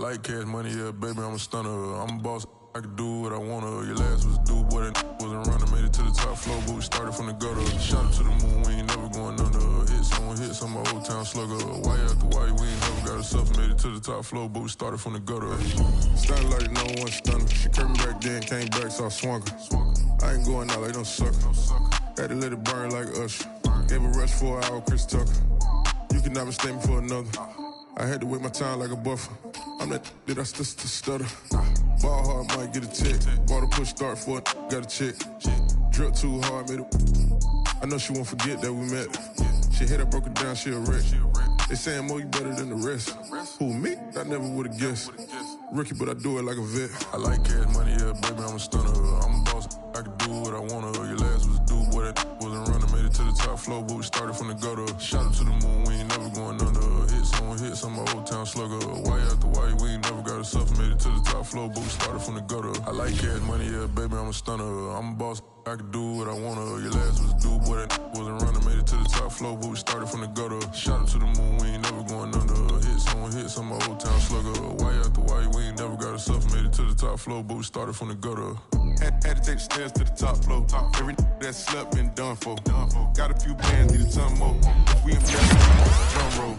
like cash money, yeah, baby, I'm a stunner. I'm a boss, I can do what I wanna. Your last was due, boy, that wasn't running. Made it to the top floor, but we started from the gutter. Shot up to the moon, we ain't never going under. Hit some my old town slugger. Why after why, we ain't never got us up. Made it to the top floor, but we started from the gutter. Started like no one stunner. She curved me back then, came back, so I swung her. I ain't going out like no sucker. Had to let it burn like Usher. Gave a rush for an hour, Chris Tucker. You can never stay me for another. I had to wait my time like a buffer. I'm that I stutter. Ball hard, might get a check. Bought a push start for it, got a check. Drip too hard, made it. I know she won't forget that we met. She hit, I broke it down, she a wreck. They saying, Mo, you better than the rest. Who, me? I never would've guessed. Rookie, but I do it like a vet. I like cash money, yeah, baby, I'm a stunner. I'm a boss, I can do what I wanna. Your last was due, boy, that wasn't running. Made it to the top floor, but we started from the gutter. Shot up to the moon, we ain't never going under. Hit some my old town slugger. Why after why, we ain't never got us up. Made it to the top floor, but we started from the gutter. I like cash money, yeah, baby, I'm a stunner. I'm a boss, I can do what I wanna. Your last was due, boy, that wasn't running. Made it to the top floor, but we started from the gutter. Shot up to the moon, we ain't never going under. Hit some my old town slugger. Why after why, we ain't never got us up. Made it to the top floor, but we started from the gutter. Had to take the stairs to the top floor. Every that slept been done for. Got a few bands, need a ton more. We in drum roll.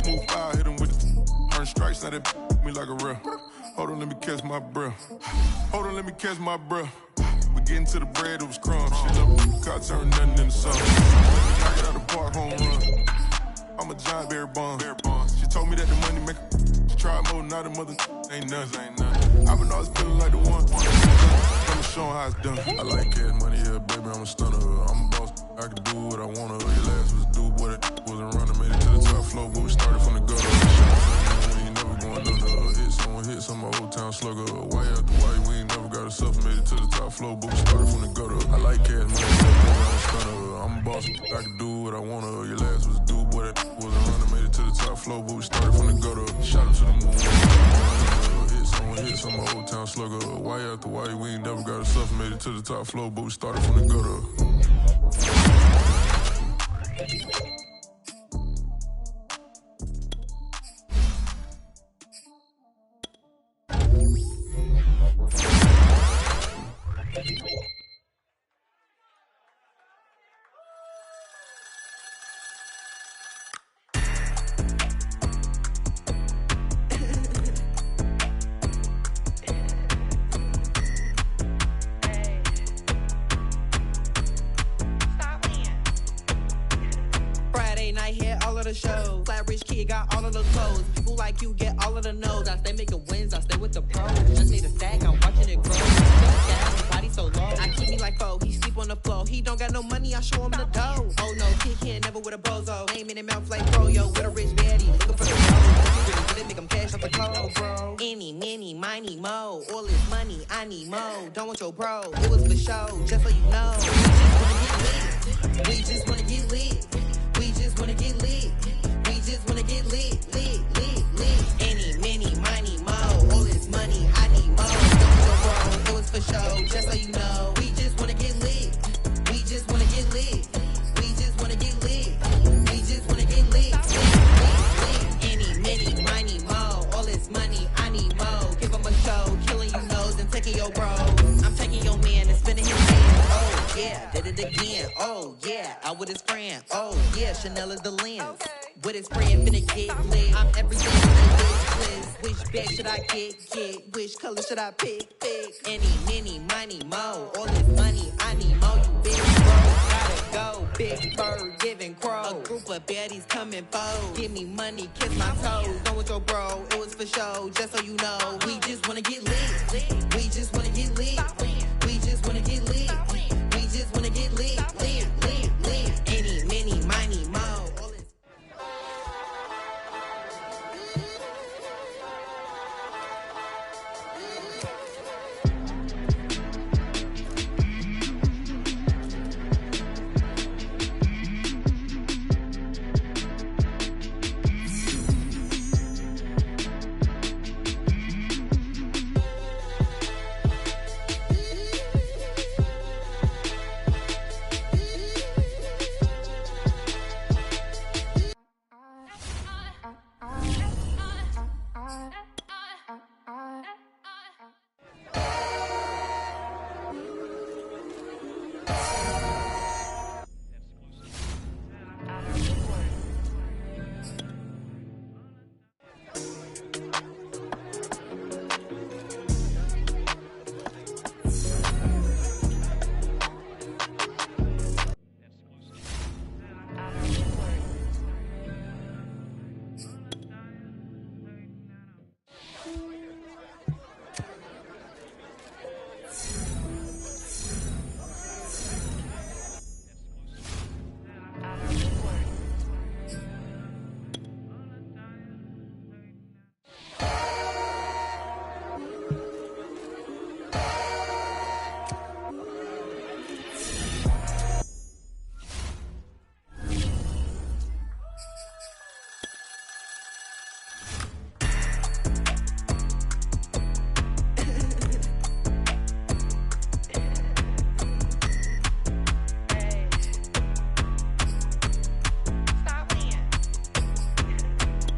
Move fire, hit him with the earn strikes, now they me like a ref. Hold on, let me catch my breath. We getting to the bread, it was crumbs. Shit up, car turned nothing into something. Knock it out the park, home run. I'm a giant Barry Bonds. She told me that the money make she tried more, now the mother ain't nothing. I've been always feeling like the one. I'ma show how it's done. I like cash money, yeah, baby, I'm a stunner. I'm a boss, I can do what I wanna. Your last was due, boy, that wasn't running. Made it to the top floor, but we started from the gutter. We ain't never going under. Hit some my old town slugger. Why after why, we ain't never got us up. Made it to the top floor, but we started from the gutter. I like cash money, yeah, baby, I'm a stunner. I'm a boss, I can do what I wanna. Your last was due, boy, that wasn't running. Made it to the top floor, but we started from the gutter. Shot up to the moon. Hit some my old town slugger. Why after why, we ain't never got us up. Made it to the top floor, but we started from the gutter. Shows. Flat rich kid got all of the clothes. People like you get all of the no's. I stay making wins, I stay with the pros. Just need a stack, I'm watching it grow. Gas, body so low. I keep me like foe, he sleep on the floor. He don't got no money, I show him the dough. Oh no, kid can't never with a bozo. Name in his mouth like bro, yo, with a rich baddie. Looking for the dough. Really make him cash off the cold, bro. Any, mini, miny, mo. All this money, I need mo. Don't want your bro, it was for show, just so you know. We just wanna get lit. We just wanna get lit. We just wanna get lit, lit, lit, lit. Any, mini, miny, mo. All this money, I need mo. Don't go wrong, it was for show, just so you know. We just wanna get lit. We just wanna get lit. We just wanna get lit. We just wanna get lit, lit, lit, lit. Any, mini, miny, mo. All this money, I need mo. Give him a show, killing you nose and taking your bro. I'm taking your man and spinning his hand. Oh yeah, did it again. Oh yeah, out with his friend. Oh yeah, Chanel is the lens. Okay. With his friend finna get lit. I'm everything in the wish list. Which bag should I get? Which color should I pick? Any, mini, miny, mo. All this money, I need mo. You big bro, gotta go. Big bird, giving crow. A group of baddies coming foes. Give me money, kiss my toes. Don't with your bro, it was for show, just so you know. We just wanna get lit. We just wanna get lit. We just wanna get lit. We just wanna get lit, lit, lit, lit. Any, mini, miny, mo.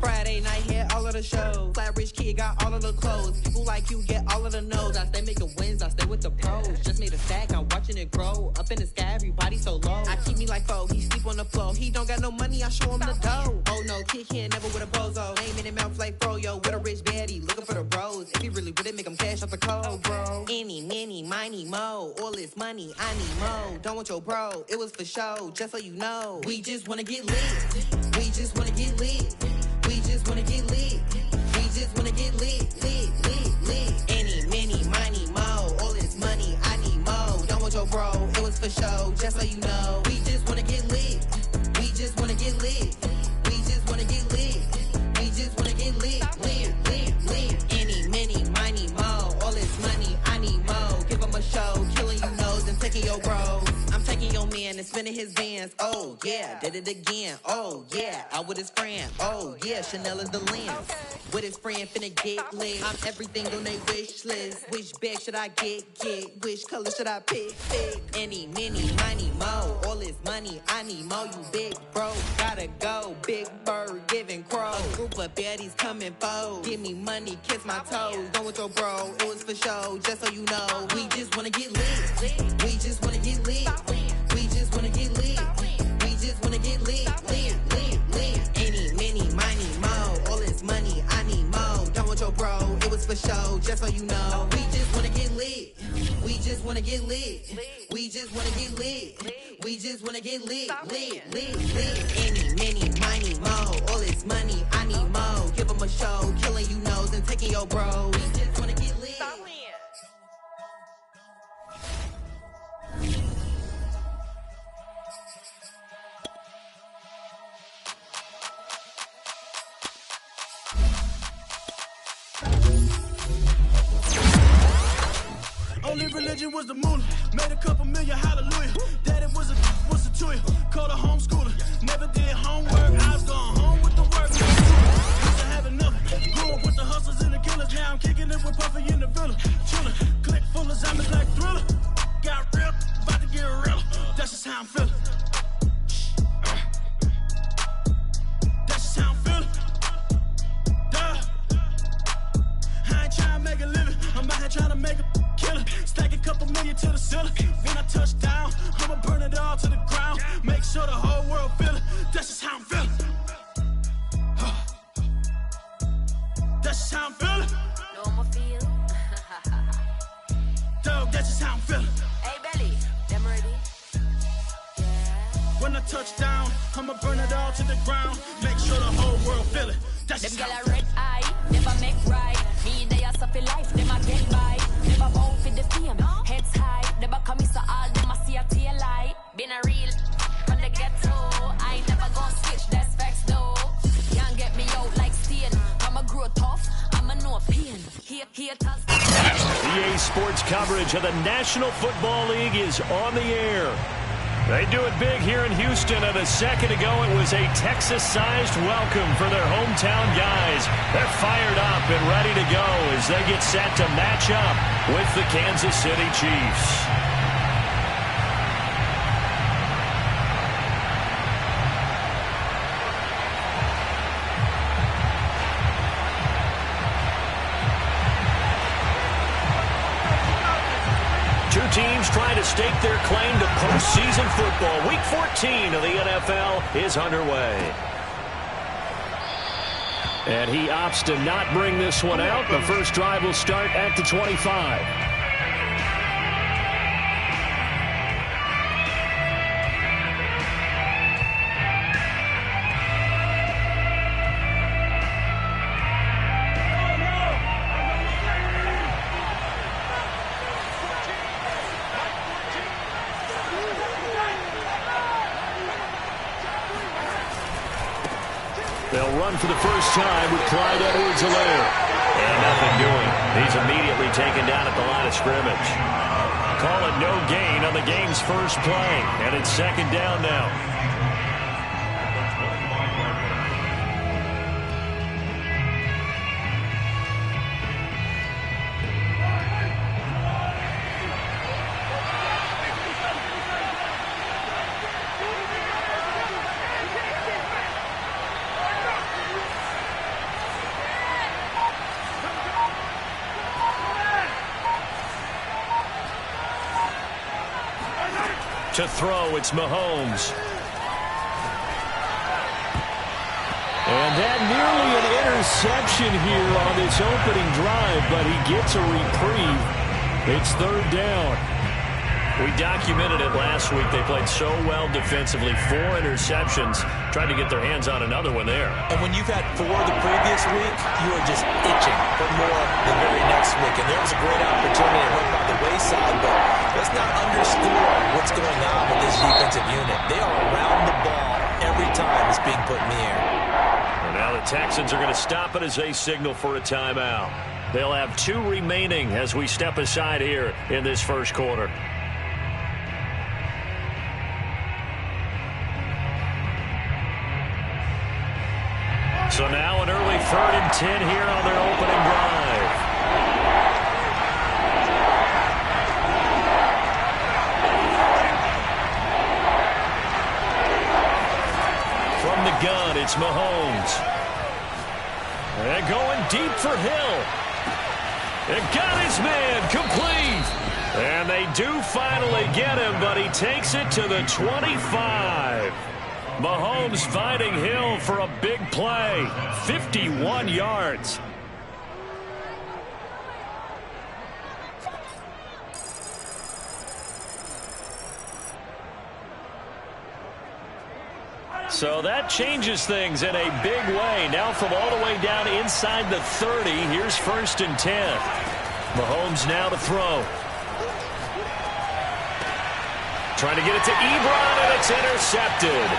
Friday night, had all of the shows. Flat rich kid got all of the clothes. People like you get all of the no's. I stay making wins, I stay with the pros. Just made a stack, I'm watching it grow. Up in the sky, everybody so low. I keep me like foe, he sleep on the floor. He don't got no money, I show him the dough. Oh no, kid can't never with a bozo. Name in the mouth like froyo, with a rich baddie, looking for the bros. If he really would it make him cash off the cold, bro. Any, many, miny, mo. All this money, I need mo. Don't want your bro, it was for show, just so you know. We just wanna get lit. We just wanna get lit. We just wanna get lit. We just wanna get lit, lit. Any, many, miny, mo. All this money, I need mo. Don't want your bro, it was for show, just so you know. We just wanna get lit. We just wanna get lit. We just wanna get lit. We just wanna get lit, lit. Any, many, miny, mo. All this money, I need mo. Give him a show, killing you nose and taking your bros. I'm taking your man and spinning his vans. Oh yeah, did it again. Oh yeah, out with his friend. Oh yeah, Chanel is the lens. With his friend finna get lit. I'm everything on they wish list. Which bag should I get? Which color should I pick? Any, many, miny, mo. All this money, I need mo. You big bro, gotta go. Big bird giving crow. A group of baddies coming foes. Give me money, kiss my toes. Don't with your bro, it was for show, just so you know. We just wanna get lit. We just wanna get lit. We just wanna get lit. We just wanna get lit, lit. Any, many, miny, mo. All this money, I need mo. Don't want your bro, it was for show, just so you know. We just wanna get lit. We just wanna get lit. We just wanna get lit. We just wanna get lit, lit. Any, many, miny, mo. All this money, I need mo. Give them a show, killing you nose and taking your bros. We just wanna get lit. Only religion was the moolah. Made a couple million, hallelujah. Daddy was a tuya. Called a homeschooler. Never did homework. I was going home with the work. Used to have enough. Grew up with the hustlers and the killers. Now I'm kicking it with Puffy in the villa. Chillin'. Click full of zombies like Thriller. Got real, about to get real. That's just how I'm feeling. That's just how I'm feeling. Duh. I ain't trying to make a living. I'm out here trying to make a killer. Stack a couple million to the ceiling. When I touch down, I'ma burn it all to the ground. Make sure the whole world feel it. That's just how I'm feeling. That's just how I'm feeling. No more feel. Dog, that's just how I'm feeling. Hey, Belly, them ready? Yeah. When I touch down, I'ma burn it all to the ground. Make sure the whole world feel it. That's Them just gyal how I'm a feeling. red eye, never make right. Me they a suffer life, them a get by. Never bow for the fame, heads high. Never come so all them a see a tail light. Been a real from the ghetto. I ain't never gonna switch, that's facts though. Can't get me out like Stain. I'ma grow tough, I'ma know pain. Here toss. EA Sports coverage of the National Football League is on the air. They do it big here in Houston, and a second ago it was a Texas-sized welcome for their hometown guys. They're fired up and ready to go as they get set to match up with the Kansas City Chiefs. Two teams trying to stake their claim to postseason football. Week 14 of the NFL is underway. And he opts to not bring this one out. The first drive will start at the 25. They'll run for the first time with Clyde Edwards-Helaire. And nothing doing. He's immediately taken down at the line of scrimmage. Call it no gain on the game's first play. And it's second down now. To throw, it's Mahomes. And that nearly an interception here on this opening drive, but he gets a reprieve. It's third down. We documented it last week. They played so well defensively. 4 interceptions. Tried to get their hands on another one there. And when you've had 4 the previous week, you are just itching for more the very next week. And there was a great opportunity that went by the wayside, but let's not underscore what's going on with this defensive unit. They are around the ball every time it's being put in the air. And now the Texans are going to stop it as they signal for a timeout. They'll have 2 remaining as we step aside here in this first quarter. So now an early 3rd and 10 here on their opening drive. From the gun, it's Mahomes. And going deep for Hill. And got his man complete. And they do finally get him, but he takes it to the 25. Mahomes finding Hill for a big play. 51 yards. So that changes things in a big way. Now from all the way down inside the 30, here's 1st and 10. Mahomes now to throw. Trying to get it to Ebron, and it's intercepted.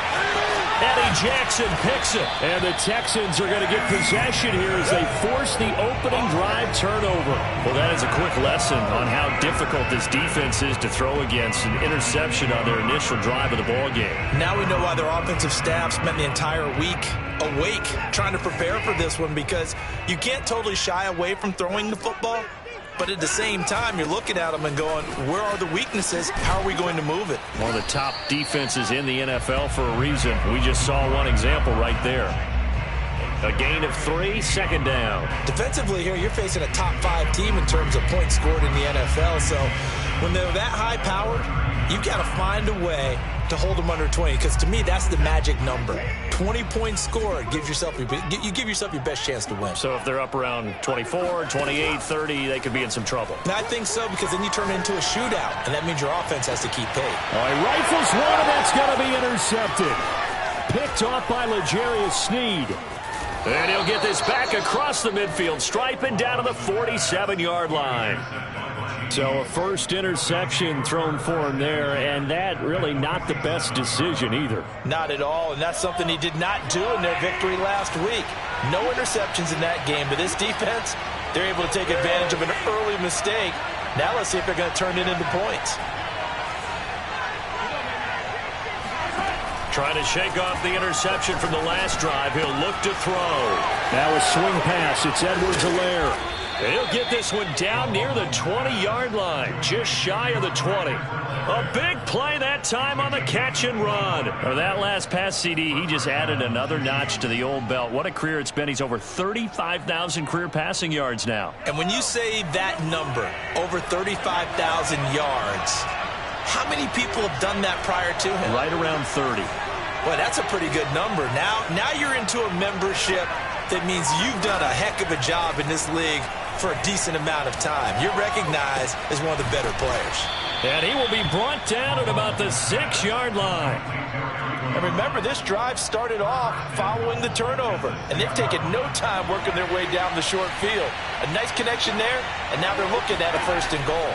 Eddie Jackson picks it. And the Texans are going to get possession here as they force the opening drive turnover. Well, that is a quick lesson on how difficult this defense is to throw against. An interception on their initial drive of the ballgame. Now we know why their offensive staff spent the entire week awake trying to prepare for this one, because you can't totally shy away from throwing the football. But at the same time, you're looking at them and going, where are the weaknesses? How are we going to move it? One of the top defenses in the NFL for a reason. We just saw one example right there. A gain of 3, 2nd down. Defensively here, you're facing a top 5 team in terms of points scored in the NFL. So when they're that high-powered, you've got to find a way to hold them under 20, because to me, that's the magic number. 20 points scored gives yourself you give yourself your best chance to win. So if they're up around 24, 28, 30, they could be in some trouble. And I think so, because then you turn it into a shootout, and that means your offense has to keep pace. All right, rifles one, and that's going to be intercepted. Picked off by L'Jarius Sneed. And he'll get this back across the midfield stripe and down to the 47-yard line. So a first interception thrown for him there, and that really not the best decision either. Not at all, and that's something he did not do in their victory last week. No interceptions in that game, but this defense, they're able to take advantage of an early mistake. Now let's see if they're going to turn it into points. Trying to shake off the interception from the last drive. He'll look to throw. Now a swing pass. It's Edwards-Helaire. He'll get this one down near the 20-yard line, just shy of the 20. A big play that time on the catch and run. Or that last pass CD, he just added another notch to the old belt. What a career it's been. He's over 35,000 career passing yards now. And when you say that number, over 35,000 yards, how many people have done that prior to him? Right around 30. Well, that's a pretty good number. Now you're into a membership that means you've done a heck of a job in this league for a decent amount of time. You're recognized as one of the better players. And he will be brought down at about the 6-yard line. And remember, this drive started off following the turnover, and they've taken no time working their way down the short field. A nice connection there, and now they're looking at a 1st and goal.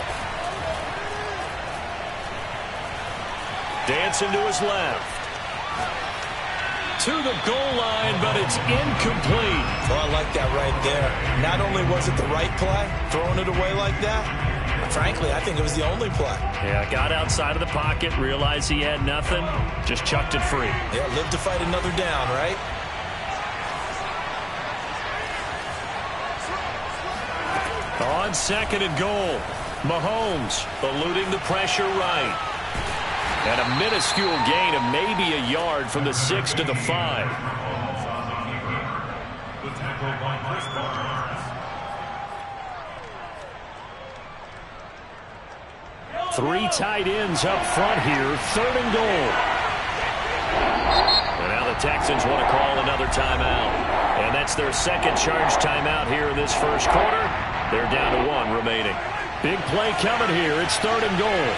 Dancing to his left. To the goal line, but it's incomplete. Well, I like that right there. Not only was it the right play, throwing it away like that, frankly, I think it was the only play. Yeah, got outside of the pocket, realized he had nothing, just chucked it free. Yeah, live to fight another down, right? On 2nd and goal, Mahomes eluding the pressure right. And a minuscule gain of maybe a yard from the 6 to the 5. Three tight ends up front here. 3rd and goal. And now the Texans want to call another timeout. And that's their second charge timeout here in this first quarter. They're down to 1 remaining. Big play coming here. It's 3rd and goal.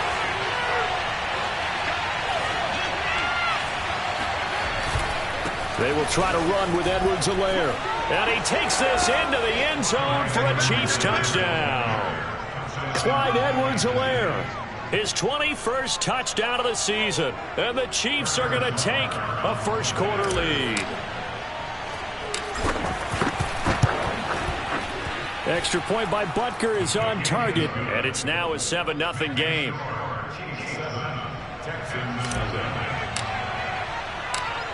They will try to run with Edwards-Helaire. And he takes this into the end zone for a Chiefs touchdown. Clyde Edwards-Helaire, his 21st touchdown of the season. And the Chiefs are going to take a first quarter lead. Extra point by Butker is on target. And it's now a 7-0 game.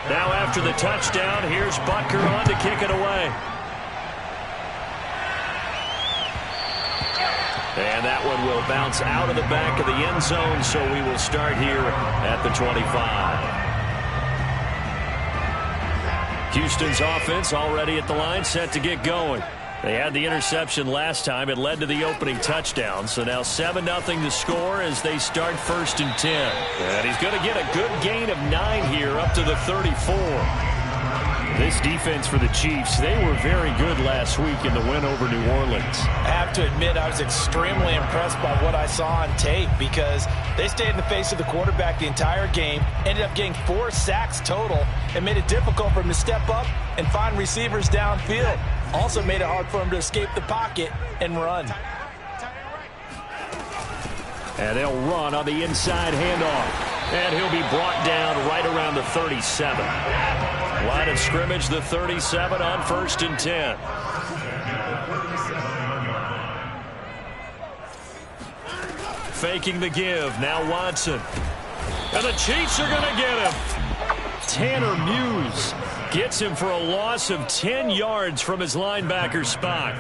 Now after the touchdown, here's Butker on to kick it away. And that one will bounce out of the back of the end zone, so we will start here at the 25. Houston's offense already at the line, set to get going. They had the interception last time. It led to the opening touchdown. So now 7-0 to score as they start 1st and 10. And he's going to get a good gain of 9 here up to the 34. This defense for the Chiefs, they were very good last week in the win over New Orleans. I have to admit, I was extremely impressed by what I saw on tape because they stayed in the face of the quarterback the entire game, ended up getting 4 sacks total, and made it difficult for him to step up and find receivers downfield. Also made it hard for him to escape the pocket and run. And they'll run on the inside handoff. And he'll be brought down right around the 37. Line of scrimmage, the 37 on 1st and 10. Faking the give. Now Watson. And the Chiefs are going to get him. Tanner Muse gets him for a loss of 10 yards from his linebacker spot.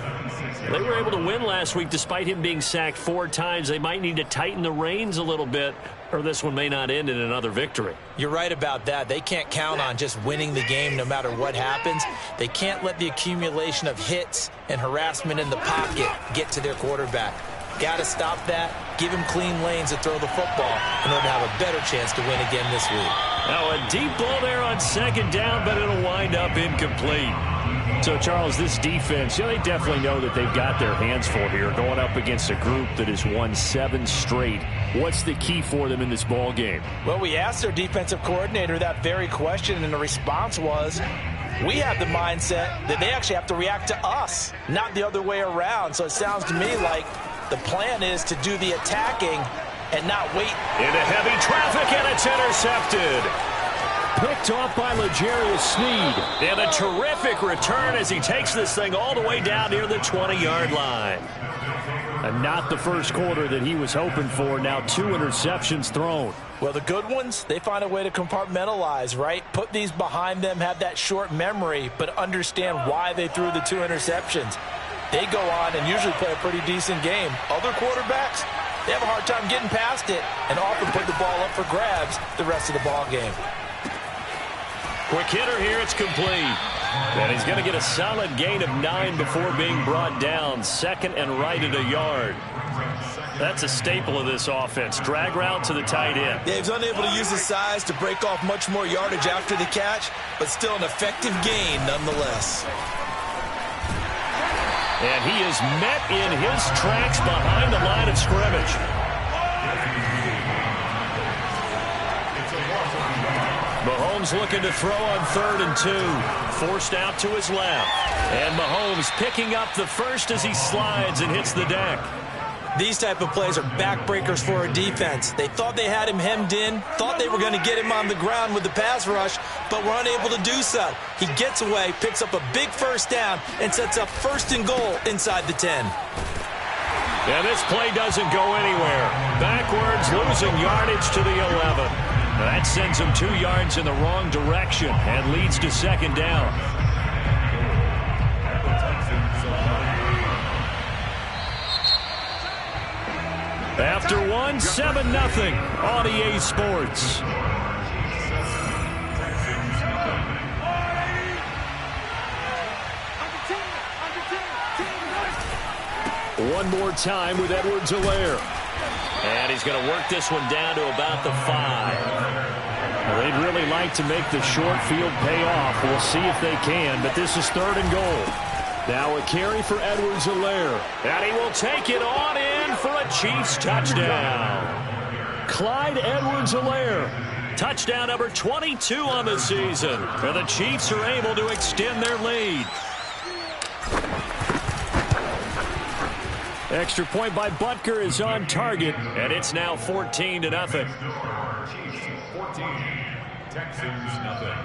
They were able to win last week despite him being sacked 4 times. They might need to tighten the reins a little bit, or this one may not end in another victory. You're right about that. They can't count on just winning the game no matter what happens. They can't let the accumulation of hits and harassment in the pocket get to their quarterback. Got to stop that, give him clean lanes to throw the football in order to have a better chance to win again this week. Now a deep ball there on 2nd down, but it'll wind up incomplete. So, Charles, this defense, they definitely know that they've got their hands full here, going up against a group that has won 7 straight. What's the key for them in this ball game? Well, we asked their defensive coordinator that very question, and the response was, we have the mindset that they actually have to react to us, not the other way around. So it sounds to me like the plan is to do the attacking and not wait. Into heavy traffic, and it's intercepted. Picked off by L'Jarius Sneed. And a terrific return as he takes this thing all the way down near the 20-yard line. And not the first quarter that he was hoping for. Now 2 interceptions thrown. Well, the good ones, they find a way to compartmentalize, right? Put these behind them, have that short memory, but understand why they threw the 2 interceptions. They go on and usually play a pretty decent game. Other quarterbacks, they have a hard time getting past it and often put the ball up for grabs the rest of the ball game. Quick hitter here, it's complete. And he's going to get a solid gain of 9 before being brought down. 2nd and right at a yard. That's a staple of this offense. Drag route to the tight end. Yeah, he's unable to use his size to break off much more yardage after the catch, but still an effective gain nonetheless. And he is met in his tracks behind the line of scrimmage. Mahomes looking to throw on 3rd and 2. Forced out to his left. And Mahomes picking up the first as he slides and hits the deck. These type of plays are backbreakers for a defense. They thought they had him hemmed in, thought they were going to get him on the ground with the pass rush, but were unable to do so. He gets away, picks up a big first down, and sets up 1st and goal inside the 10. And this play doesn't go anywhere. Backwards, losing yardage to the 11. That sends him 2 yards in the wrong direction and leads to 2nd down. After 1, 7-0 on EA Sports. One more time with Edwards-Helaire. And he's going to work this one down to about the 5. Well, they'd really like to make the short field pay off. We'll see if they can, but this is 3rd and goal. Now a carry for Edwards-Helaire. And he will take it on in for a Chiefs touchdown. Clyde Edwards-Helaire. Touchdown number 22 on the season. And the Chiefs are able to extend their lead. Extra point by Butker is on target. And it's now 14-0. Chiefs 14, Texans nothing.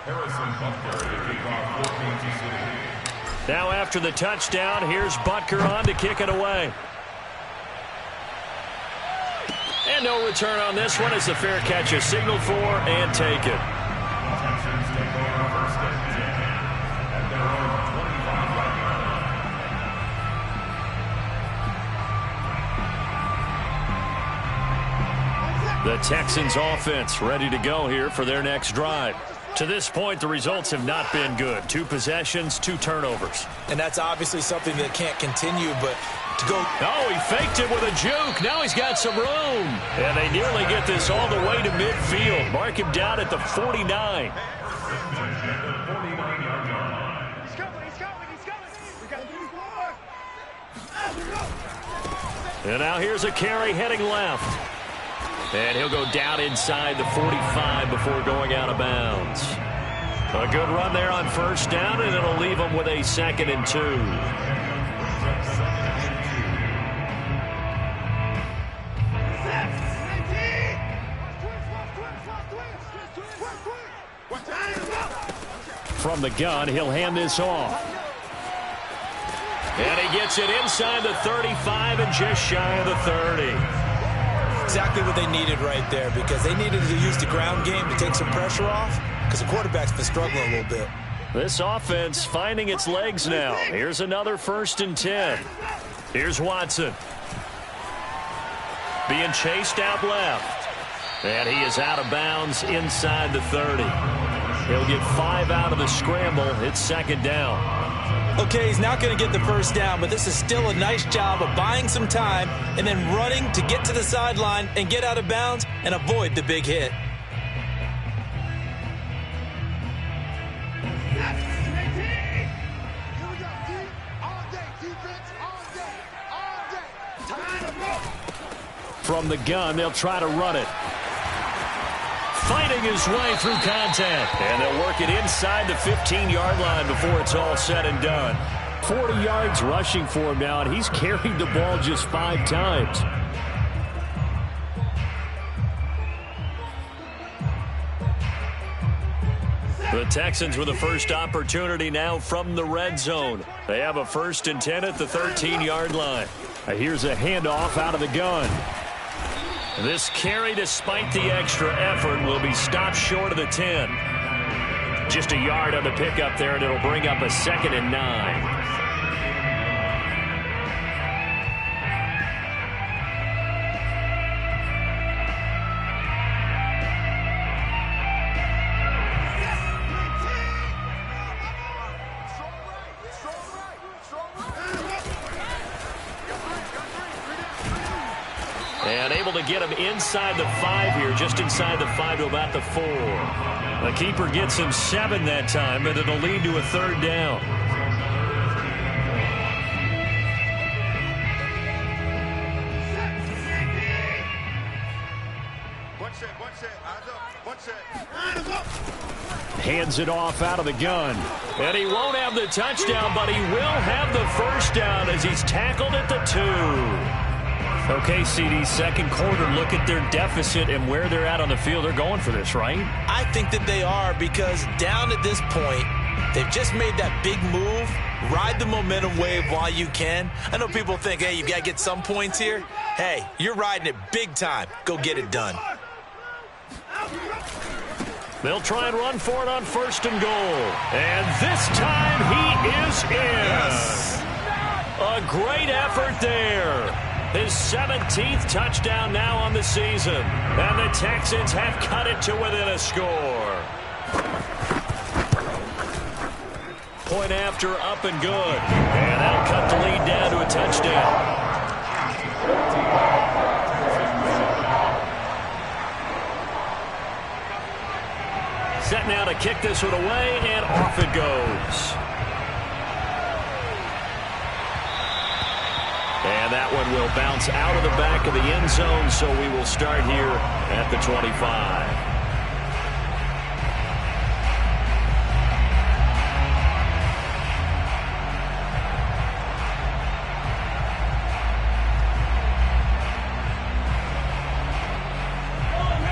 Harrison Butker to kick off 14-0. Now after the touchdown, here's Butker on to kick it away. And no return on this one as the fair catch is signaled for and taken. Texans take over first and 10 at their own 25-yard line. The Texans offense ready to go here for their next drive. To this point, the results have not been good. 2 possessions, 2 turnovers. And that's obviously something that can't continue, but to go... Oh, he faked it with a juke. Now he's got some room. And they nearly get this all the way to midfield. Mark him down at the 49. And now here's a carry heading left. And he'll go down inside the 45 before going out of bounds. A good run there on first down, and it'll leave him with a 2nd and 2. From the gun, he'll hand this off. And he gets it inside the 35 and just shy of the 30. Exactly what they needed right there, because they needed to use the ground game to take some pressure off, because the quarterback's been struggling a little bit. This offense finding its legs now. Here's another 1st and 10. Here's Watson. Being chased out left. And he is out of bounds inside the 30. He'll get 5 out of the scramble. It's 2nd down. Okay, he's not going to get the first down, but this is still a nice job of buying some time and then running to get to the sideline and get out of bounds and avoid the big hit. From the gun, they'll try to run it. Fighting his way through contact. And they'll work it inside the 15-yard line before it's all said and done. 40 yards rushing for him now, and he's carried the ball just 5 times. The Texans with the first opportunity now from the red zone. They have a 1st and 10 at the 13-yard line. Here's a handoff out of the gun. This carry, despite the extra effort, will be stopped short of the 10. Just a yard on the pickup there, and it'll bring up a 2nd and 9. And able to get him inside the 5 here, just inside the 5 to about the 4. The keeper gets him 7 that time, but it'll lead to a 3rd down. Hands it off out of the gun. And he won't have the touchdown, but he will have the first down as he's tackled at the 2. Okay, CD, 2nd quarter, look at their deficit and where they're at on the field. They're going for this, right? I think that they are, because down at this point, they've just made that big move. Ride the momentum wave while you can. I know people think, hey, you got to get some points here. Hey, you're riding it big time. Go get it done. They'll try and run for it on 1st and goal. And this time he is in. Yes. A great effort there. His 17th touchdown now on the season. And the Texans have cut it to within a score. Point after, up and good. And that'll cut the lead down to a touchdown. Set now to kick this one away, and off it goes. And that one will bounce out of the back of the end zone, so we will start here at the 25.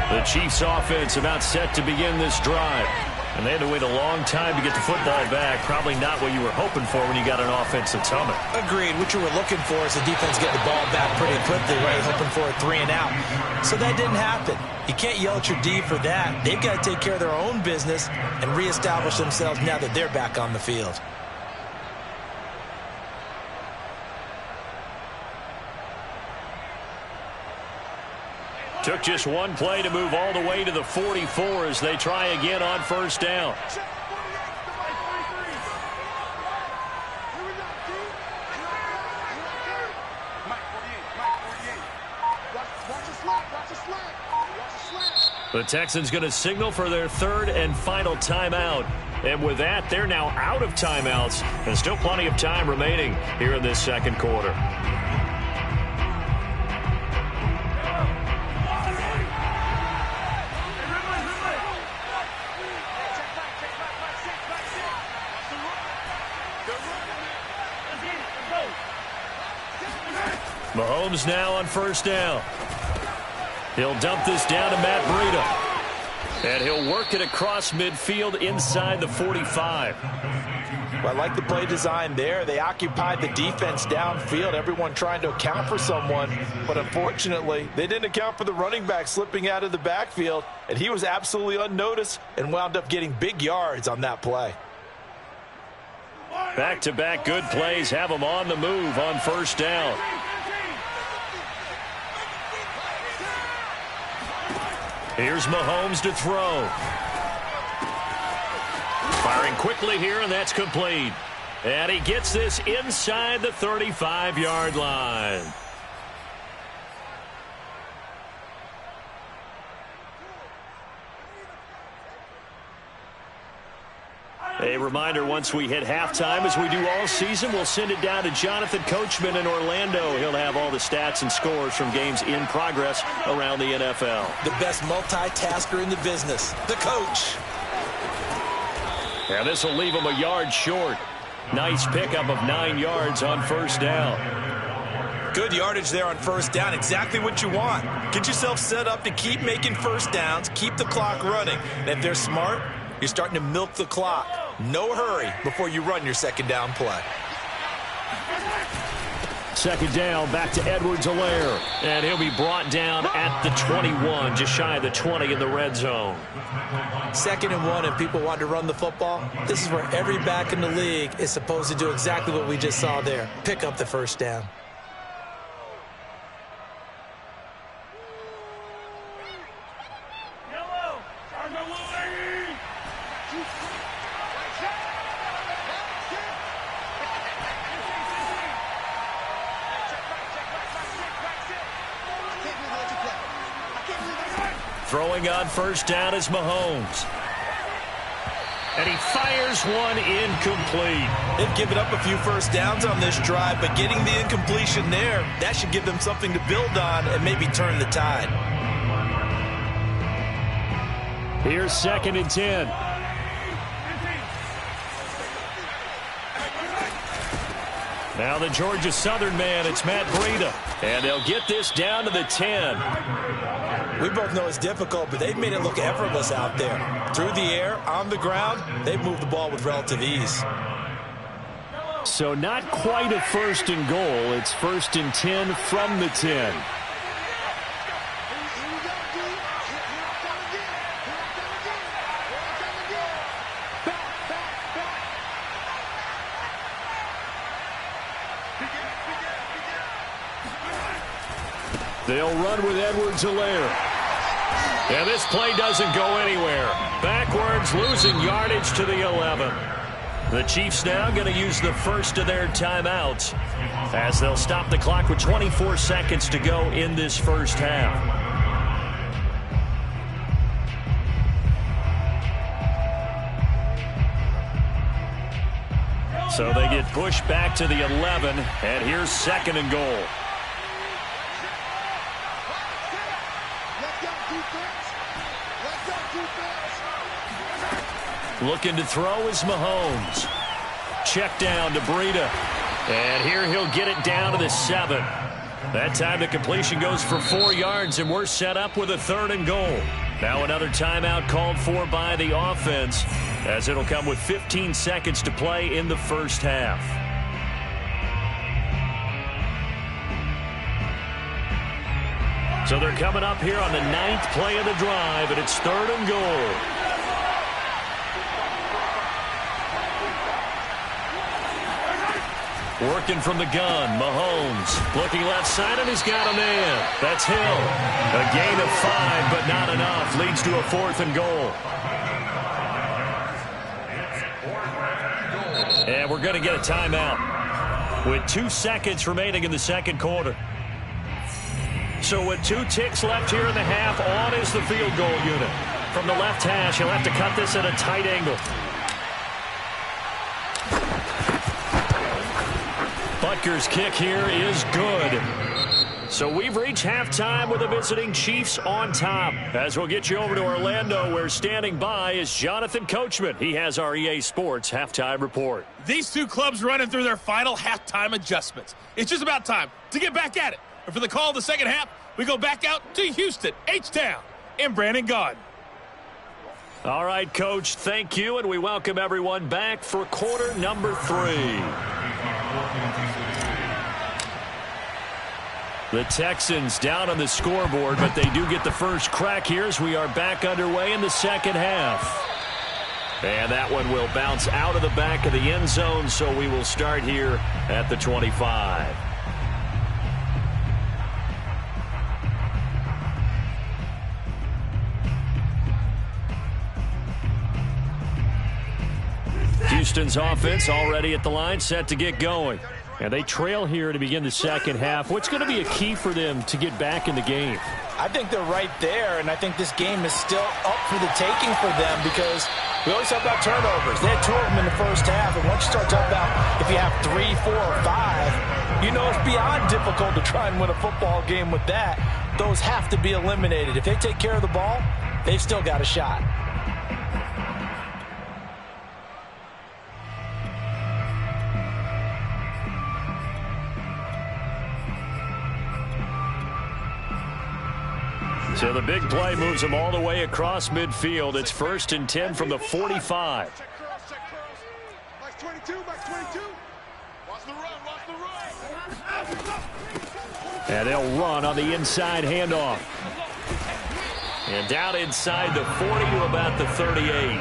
The Chiefs offense about set to begin this drive. And they had to wait a long time to get the football back. Probably not what you were hoping for when you got an offense that's humming. Agreed. What you were looking for is the defense getting the ball back pretty quickly, right? Hoping for a 3 and out. So that didn't happen. You can't yell at your D for that. They've got to take care of their own business and reestablish themselves now that they're back on the field. Took just one play to move all the way to the 44 as they try again on first down. The Texans going to signal for their third and final timeout. And with that, they're now out of timeouts. And still plenty of time remaining here in this second quarter. Mahomes now on first down. He'll dump this down to Matt Breida. And he'll work it across midfield inside the 45. Well, I like the play design there. They occupied the defense downfield, everyone trying to account for someone. But unfortunately, they didn't account for the running back slipping out of the backfield. And he was absolutely unnoticed and wound up getting big yards on that play. Back-to-back good plays have him on the move on first down. Here's Mahomes to throw. Firing quickly here, and that's complete. And he gets this inside the 35-yard line. A reminder, once we hit halftime, as we do all season, we'll send it down to Jonathan Coachman in Orlando. He'll have all the stats and scores from games in progress around the NFL. The best multitasker in the business, the coach. And this will leave him a yard short. Nice pickup of 9 yards on first down. Good yardage there on first down. Exactly what you want. Get yourself set up to keep making first downs, keep the clock running. And if they're smart, you're starting to milk the clock. No hurry before you run your second down play. Second down, back to Edwards-Helaire. And he'll be brought down at the 21, just shy of the 20 in the red zone. 2nd and 1, and people want to run the football. This is where every back in the league is supposed to do exactly what we just saw there. Pick up the first down. Throwing on first down is Mahomes. And he fires one incomplete. They've given up a few first downs on this drive, but getting the incompletion there, that should give them something to build on and maybe turn the tide. Here's 2nd and 10. Now the Georgia Southern man, it's Matt Breida. And they'll get this down to the 10. We both know it's difficult, but they've made it look effortless out there. Through the air, on the ground, they've moved the ball with relative ease. So not quite a 1st and goal. It's 1st and 10 from the 10. They'll run with Edwards-Helaire. And this play doesn't go anywhere. Backwards, losing yardage to the 11. The Chiefs now going to use the first of their timeouts as they'll stop the clock with 24 seconds to go in this first half. So they get pushed back to the 11, and here's 2nd and goal. Looking to throw is Mahomes. Check down to Breida. And here he'll get it down to the 7. That time the completion goes for 4 yards, and we're set up with a 3rd and goal. Now another timeout called for by the offense, as it'll come with 15 seconds to play in the first half. So they're coming up here on the 9th play of the drive, and it's 3rd and goal. Working from the gun, Mahomes looking left side, and he's got a man. That's Hill. A gain of 5, but not enough. Leads to a 4th and goal. And we're going to get a timeout with 2 seconds remaining in the second quarter. So with 2 ticks left here in the half, on is the field goal unit. From the left hash, he'll have to cut this at a tight angle. Butker's kick here is good. So we've reached halftime with the visiting Chiefs on top. As we'll get you over to Orlando, where standing by is Jonathan Coachman. He has our EA Sports halftime report. These two clubs running through their final halftime adjustments. It's just about time to get back at it. And for the call of the second half, we go back out to Houston, H-Town, in Brandon Gaudin. All right, Coach, thank you, and we welcome everyone back for quarter number 3. The Texans down on the scoreboard, but they do get the first crack here as we are back underway in the second half. And that one will bounce out of the back of the end zone, so we will start here at the 25. Houston's offense already at the line, set to get going. And they trail here to begin the second half. What's going to be a key for them to get back in the game? I think they're right there, and I think this game is still up for the taking for them because we always talk about turnovers. They had 2 of them in the first half, and once you start talking about if you have 3, 4, or 5, you know it's beyond difficult to try and win a football game with that. Those have to be eliminated. If they take care of the ball, they've still got a shot. So the big play moves them all the way across midfield. It's 1st and 10 from the 45. And they'll run on the inside handoff. And down inside the 40 to about the 38.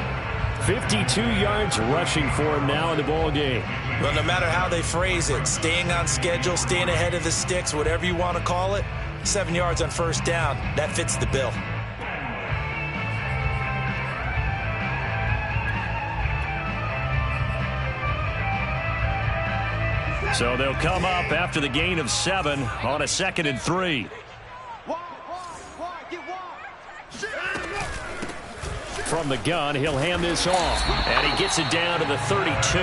52 yards rushing for him now in the ball game. Well, no matter how they phrase it, staying on schedule, staying ahead of the sticks, whatever you want to call it, 7 yards on first down, that fits the bill. So they'll come up after the gain of 7 on a 2nd and 3. From the gun, he'll hand this off, and he gets it down to the 32.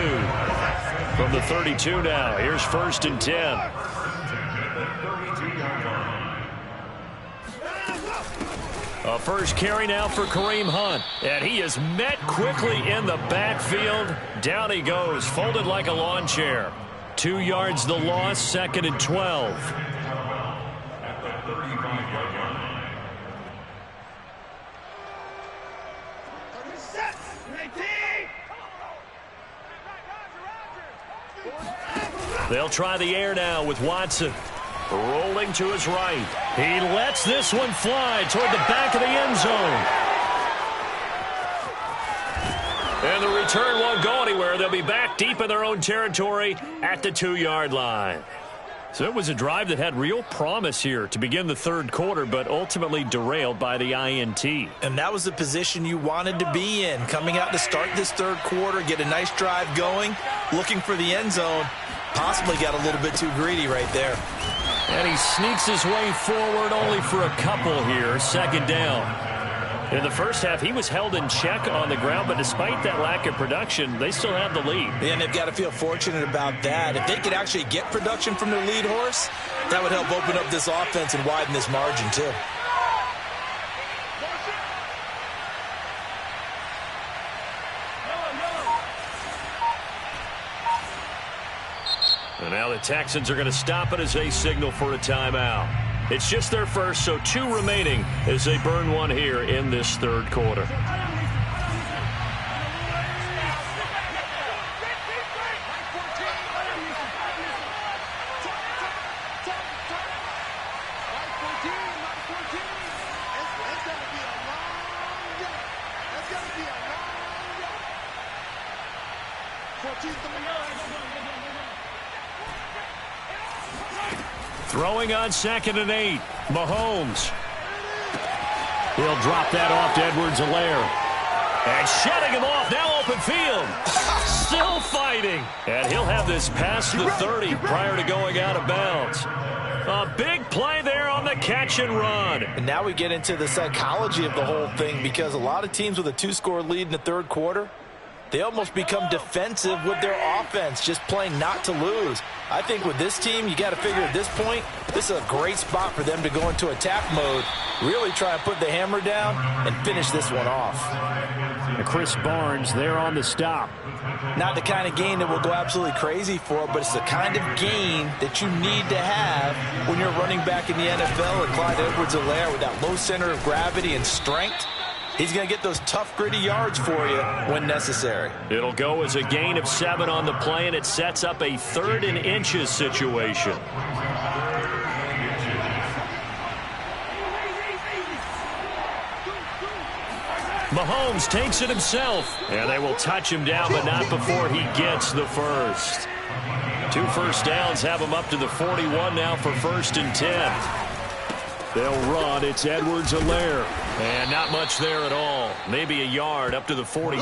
From the 32 now, here's 1st and 10. A first carry now for Kareem Hunt. And he is met quickly in the backfield. Down he goes, folded like a lawn chair. 2 yards the loss, 2nd and 12. They'll try the air now with Watson. Rolling to his right. He lets this one fly toward the back of the end zone. And the return won't go anywhere. They'll be back deep in their own territory at the 2-yard line. So it was a drive that had real promise here to begin the third quarter, but ultimately derailed by the INT. And that was the position you wanted to be in. Coming out to start this third quarter, get a nice drive going, looking for the end zone. Possibly got a little bit too greedy right there. And he sneaks his way forward only for a couple here. Second down. In the first half, he was held in check on the ground, but despite that lack of production, they still have the lead. And they've got to feel fortunate about that. If they could actually get production from their lead horse, that would help open up this offense and widen this margin too. And now the Texans are going to stop it as they signal for a timeout. It's just their first, so 2 remaining as they burn one here in this third quarter. Throwing on 2nd and 8. Mahomes. He'll drop that off to Edwards-Helaire. And shutting him off. Now open field. Still fighting. And he'll have this past the 30 prior to going out of bounds. A big play there on the catch and run. And now we get into the psychology of the whole thing, because a lot of teams with a 2-score lead in the third quarter, they almost become defensive with their offense, just playing not to lose. I think with this team, you got to figure at this point, this is a great spot for them to go into attack mode, really try and put the hammer down and finish this one off. And Chris Barnes there on the stop. Not the kind of gain that will go absolutely crazy for, but it's the kind of gain that you need to have when you're running back in the NFL. And Clyde Edwards-Helaire, with that low center of gravity and strength, he's going to get those tough, gritty yards for you when necessary. It'll go as a gain of 7 on the play, and it sets up a 3rd and inches situation. Mahomes takes it himself, and they will touch him down, but not before he gets the first. 2 first downs have him up to the 41 now for 1st and 10. They'll run. It's Edwards-Helaire. And not much there at all. Maybe a yard up to the 43.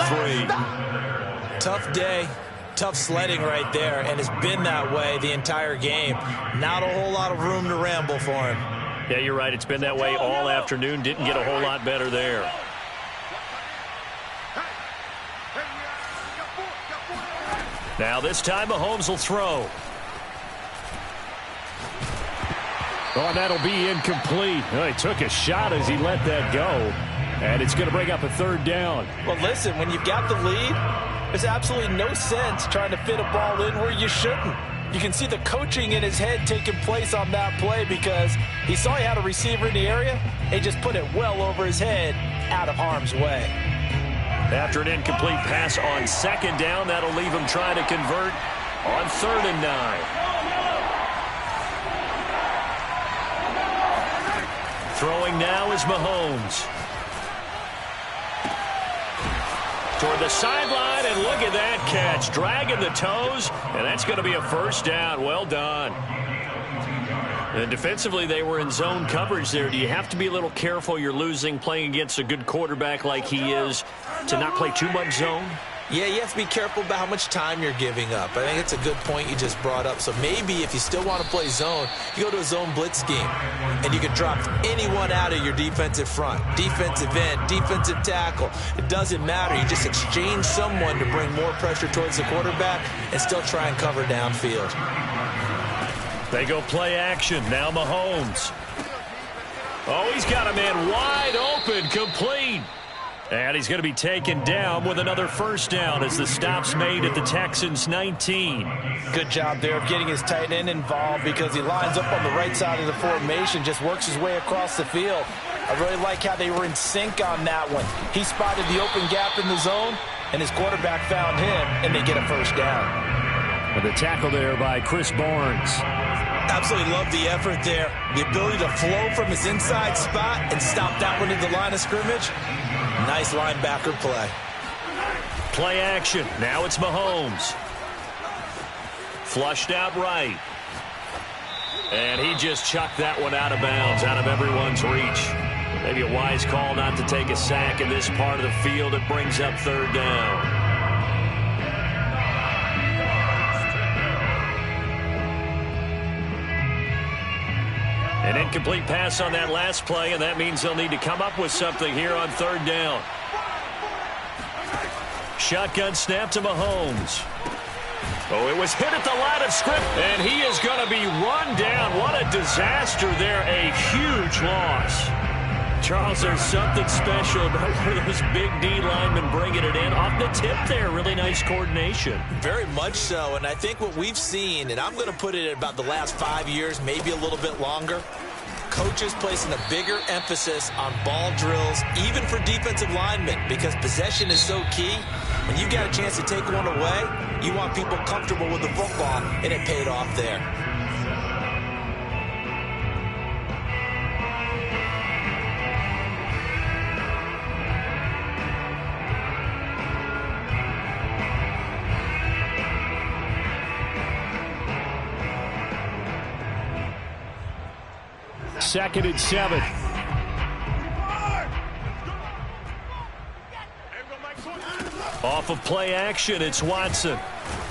Tough day. Tough sledding right there. And it's been that way the entire game. Not a whole lot of room to ramble for him. Yeah, you're right. It's been that way all afternoon. Didn't get a whole lot better there. Now this time Mahomes will throw. Oh, and that'll be incomplete. Well, he took a shot as he let that go. And it's going to bring up a 3rd down. Well, listen, when you've got the lead, there's absolutely no sense trying to fit a ball in where you shouldn't. You can see the coaching in his head taking place on that play, because he saw he had a receiver in the area. He just put it well over his head, out of harm's way. After an incomplete pass on 2nd down, that'll leave him trying to convert on 3rd and 9. Throwing now is Mahomes. Toward the sideline, and look at that catch. Dragging the toes, and that's going to be a 1st down. Well done. And defensively, they were in zone coverage there. Do you have to be a little careful? You're losing, playing against a good quarterback like he is, to not play too much zone? Yeah, you have to be careful about how much time you're giving up. I think it's a good point you just brought up. So maybe if you still want to play zone, you go to a zone blitz scheme, and you can drop anyone out of your defensive front, defensive end, defensive tackle. It doesn't matter. You just exchange someone to bring more pressure towards the quarterback and still try and cover downfield. They go play action. Now Mahomes. Oh, he's got a man wide open, complete. And he's going to be taken down with another 1st down as the stop's made at the Texans' 19. Good job there of getting his tight end involved, because he lines up on the right side of the formation, just works his way across the field. I really like how they were in sync on that one. He spotted the open gap in the zone, and his quarterback found him, and they get a 1st down. And the tackle there by Chris Barnes. Absolutely love the effort there. The ability to flow from his inside spot and stop that one at the line of scrimmage. Nice linebacker play. Play action. Now it's Mahomes. Flushed out right. And he just chucked that one out of bounds, out of everyone's reach. Maybe a wise call not to take a sack in this part of the field. It brings up third down. An incomplete pass on that last play, and that means they'll need to come up with something here on third down. Shotgun snap to Mahomes. Oh, it was hit at the line of scrimmage, and he is going to be run down. What a disaster there. A huge loss. Charles, there's something special about one of those big D linemen bringing it in. Off the tip there, really nice coordination. Very much so, and I think what we've seen, and I'm going to put it at about the last 5 years, maybe a little bit longer, coaches placing a bigger emphasis on ball drills, even for defensive linemen, because possession is so key. When you got a chance to take one away, you want people comfortable with the football, and it paid off there. Second and 7. Off of play action, it's Watson.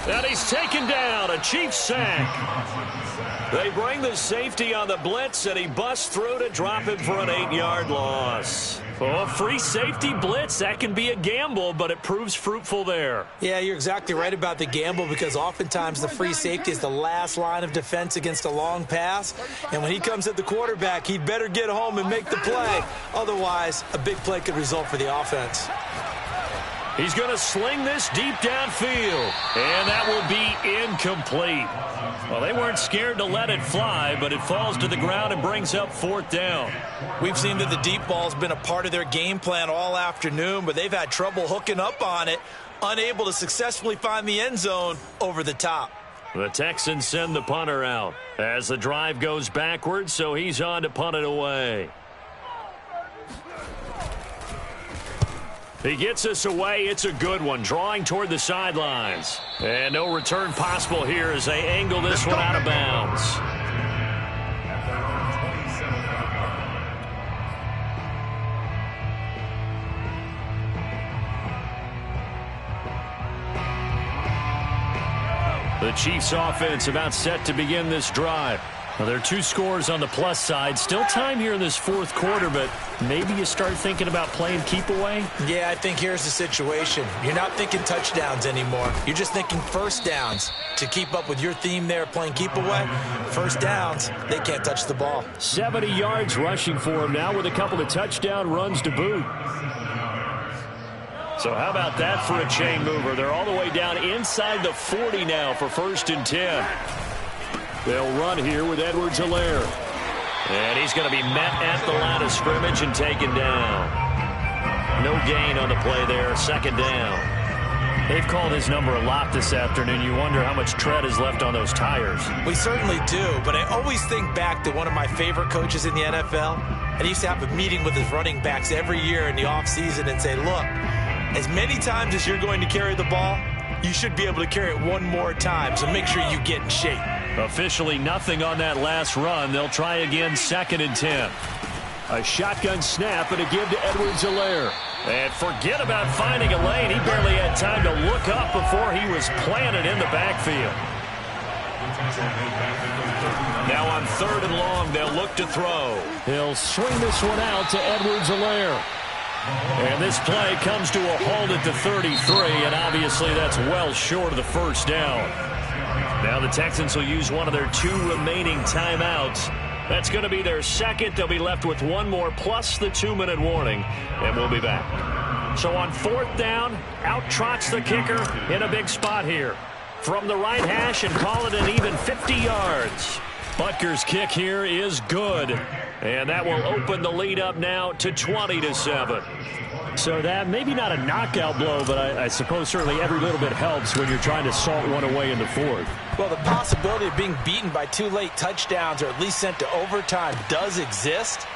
And he's taken down, a Chiefs sack. They bring the safety on the blitz, and he busts through to drop him for an 8-yard loss. Oh, free safety blitz, that can be a gamble, but it proves fruitful there. Yeah, you're exactly right about the gamble, because oftentimes the free safety is the last line of defense against a long pass. And when he comes at the quarterback, he'd better get home and make the play. Otherwise, a big play could result for the offense. He's going to sling this deep downfield, and that will be incomplete. Well, they weren't scared to let it fly, but it falls to the ground and brings up fourth down. We've seen that the deep ball's been a part of their game plan all afternoon, but they've had trouble hooking up on it, unable to successfully find the end zone over the top. The Texans send the punter out as the drive goes backwards, so he's on to punt it away. He gets us away. It's a good one, drawing toward the sidelines. And no return possible here as they angle this one out of bounds. The Chiefs offense about set to begin this drive. Well, there are 2 scores on the plus side. Still time here in this fourth quarter, but maybe you start thinking about playing keep away? Yeah, I think here's the situation. You're not thinking touchdowns anymore. You're just thinking first downs. To keep up with your theme there, playing keep away, first downs, they can't touch the ball. 70 yards rushing for him now with a couple of touchdown runs to boot. So how about that for a chain mover? They're all the way down inside the 40 now for 1st and 10. They'll run here with Edwards-Helaire. And he's going to be met at the line of scrimmage and taken down. No gain on the play there, 2nd down. They've called his number a lot this afternoon. You wonder how much tread is left on those tires. We certainly do, but I always think back to one of my favorite coaches in the NFL. And he used to have a meeting with his running backs every year in the offseason and say, look, as many times as you're going to carry the ball, you should be able to carry it one more time, so make sure you get in shape. Officially nothing on that last run. They'll try again, 2nd and 10. A shotgun snap and a give to Edwards-Helaire. And forget about finding a lane. He barely had time to look up before he was planted in the backfield. Now on 3rd and long, they'll look to throw. He'll swing this one out to Edwards-Helaire. And this play comes to a halt at the 33, and obviously that's well short of the first down. Now the Texans will use one of their 2 remaining timeouts. That's going to be their second. They'll be left with one more plus the 2-minute warning, and we'll be back. So on 4th down, out trots the kicker in a big spot here. From the right hash and call it an even 50 yards. Butker's kick here is good. And that will open the lead up now to 20-7. So that maybe not a knockout blow, but I suppose certainly every little bit helps when you're trying to salt one away in the 4th. Well, the possibility of being beaten by 2 late touchdowns or at least sent to overtime does exist.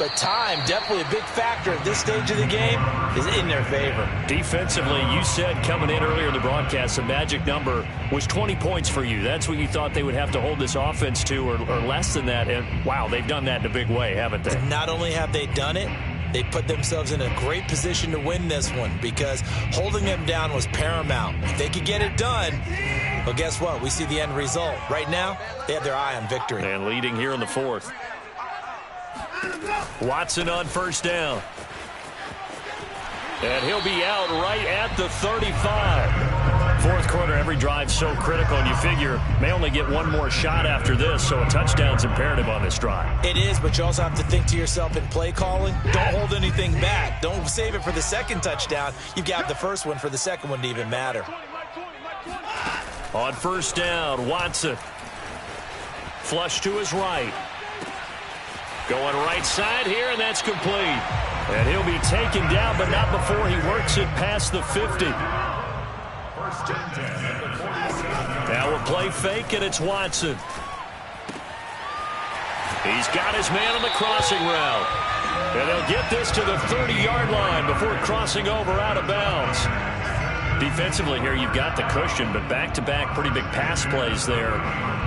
but time, definitely a big factor at this stage of the game, is in their favor. Defensively, you said coming in earlier in the broadcast, the magic number was 20 points for you. That's what you thought they would have to hold this offense to, or less than that. And, wow, they've done that in a big way, haven't they? Not only have they done it, they put themselves in a great position to win this one because holding them down was paramount. If they could get it done, well, guess what? We see the end result. Right now, they have their eye on victory. And leading here in the fourth. Watson on first down. And he'll be out right at the 35. Fourth quarter, every drive so critical, and you figure may only get one more shot after this, so a touchdown's imperative on this drive. It is, but you also have to think to yourself in play calling, don't hold anything back. Don't save it for the second touchdown. You've got the first one for the second one to even matter. On first down, Watson. Flush to his right. Going right side here, and that's complete. And he'll be taken down, but not before he works it past the 50. Now a play fake, and it's Watson. He's got his man on the crossing route. And he'll get this to the 30-yard line before crossing over out of bounds. Defensively here, you've got the cushion, but back-to-back pretty big pass plays there.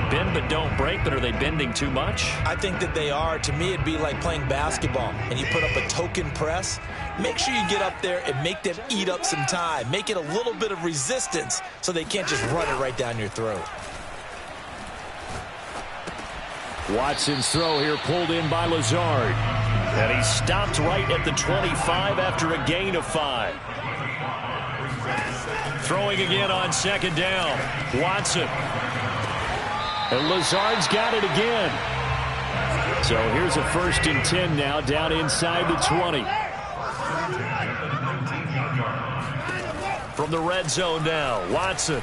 Bend but don't break, but are they bending too much? I think that they are. To me, it'd be like playing basketball, and you put up a token press. Make sure you get up there and make them eat up some time. Make it a little bit of resistance so they can't just run it right down your throat. Watson's throw here pulled in by Lazard. And he stopped right at the 25 after a gain of 5. Throwing again on second down. Watson. And Lazard's got it again. So here's a 1st and 10 now down inside the 20. From the red zone now, Watson.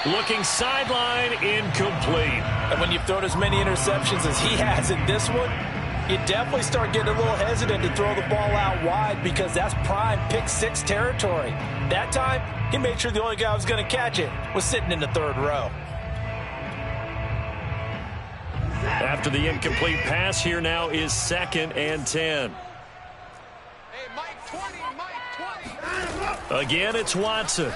Looking sideline, incomplete. And when you've thrown as many interceptions as he has in this one, you definitely start getting a little hesitant to throw the ball out wide because that's prime pick 6 territory. That time, he made sure the only guy who was going to catch it was sitting in the 3rd row. After the incomplete pass, here now is 2nd and 10. Hey, Mike 20, Mike 20. Again, it's Watson.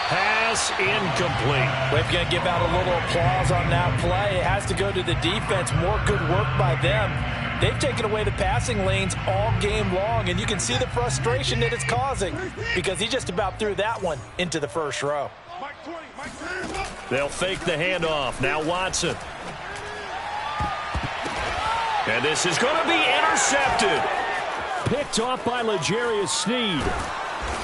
Pass incomplete. We're going to give out a little applause on that play. It has to go to the defense. More good work by them. They've taken away the passing lanes all game long, and you can see the frustration that it's causing because he just about threw that one into the 1st row. They'll fake the handoff. Now Watson. And this is going to be intercepted. Picked off by L'Jarius Sneed.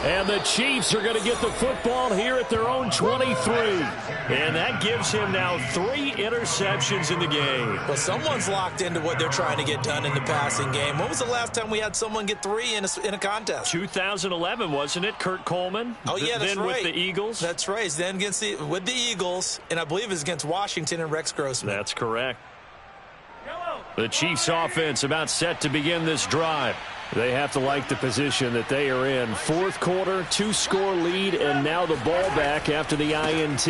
And the Chiefs are going to get the football here at their own 23. And that gives him now 3 interceptions in the game. Well, someone's locked into what they're trying to get done in the passing game. When was the last time we had someone get 3 in a contest? 2011, wasn't it? Kurt Coleman? Oh, yeah, that's then right. With the Eagles? That's right. Then with the Eagles, and I believe it was against Washington and Rex Grossman. That's correct. The Chiefs offense about set to begin this drive. They have to like the position that they are in. 4th quarter, 2-score lead, and now the ball back after the INT.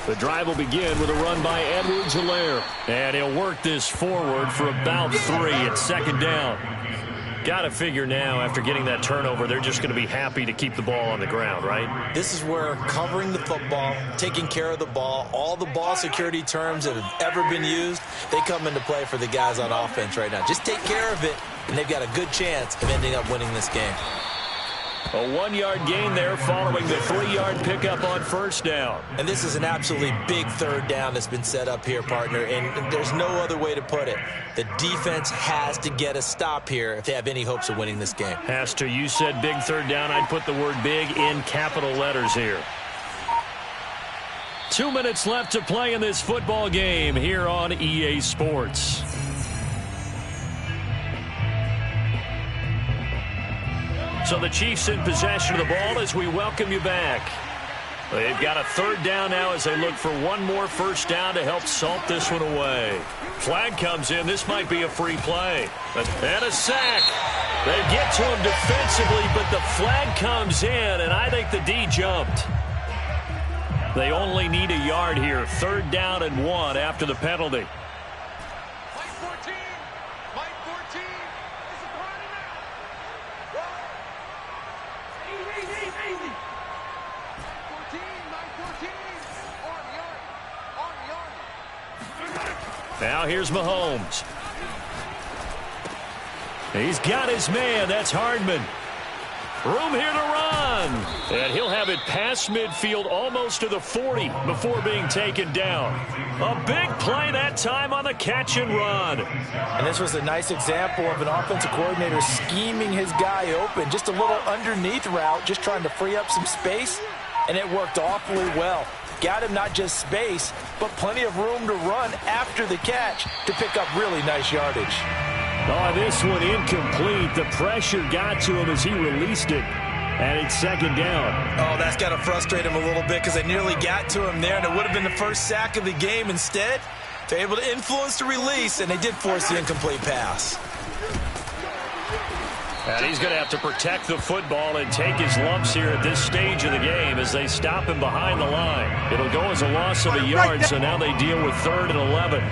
The drive will begin with a run by Edwards-Helaire. And he'll work this forward for about 3 at 2nd down. Got to figure now, after getting that turnover, they're just going to be happy to keep the ball on the ground, right? This is where covering the football, taking care of the ball, all the ball security terms that have ever been used, they come into play for the guys on offense right now. Just take care of it, and they've got a good chance of ending up winning this game. A 1-yard gain there following the 3-yard pickup on first down. And this is an absolutely big 3rd down that's been set up here, partner, and there's no other way to put it. The defense has to get a stop here if they have any hopes of winning this game. Has to. You said big 3rd down. I'd put the word big in capital letters here. 2 minutes left to play in this football game here on EA Sports. So the Chiefs in possession of the ball as we welcome you back. They've got a 3rd down now as they look for one more first down to help salt this one away. Flag comes in. This might be a free play. And a sack. They get to him defensively, but the flag comes in, and I think the D jumped. They only need a yard here. 3rd down and 1 after the penalty. Mike 14. Mike 14. It's a party now. Easy. 14. Mike 14. Army. Now here's Mahomes. He's got his man. That's Hardman. Room here to run. And he'll have it past midfield almost to the 40 before being taken down. A big play that time on the catch and run. And this was a nice example of an offensive coordinator scheming his guy open. Just a little underneath route, just trying to free up some space, and it worked awfully well. Got him not just space, but plenty of room to run after the catch to pick up really nice yardage. Oh, this one incomplete. The pressure got to him as he released it. And it's 2nd down. Oh, that's got to frustrate him a little bit because they nearly got to him there, and it would have been the first sack of the game. Instead, they're able to influence the release, and they did force the incomplete pass. And he's going to have to protect the football and take his lumps here at this stage of the game as they stop him behind the line. It'll go as a loss of a yard, so now they deal with 3rd and 11.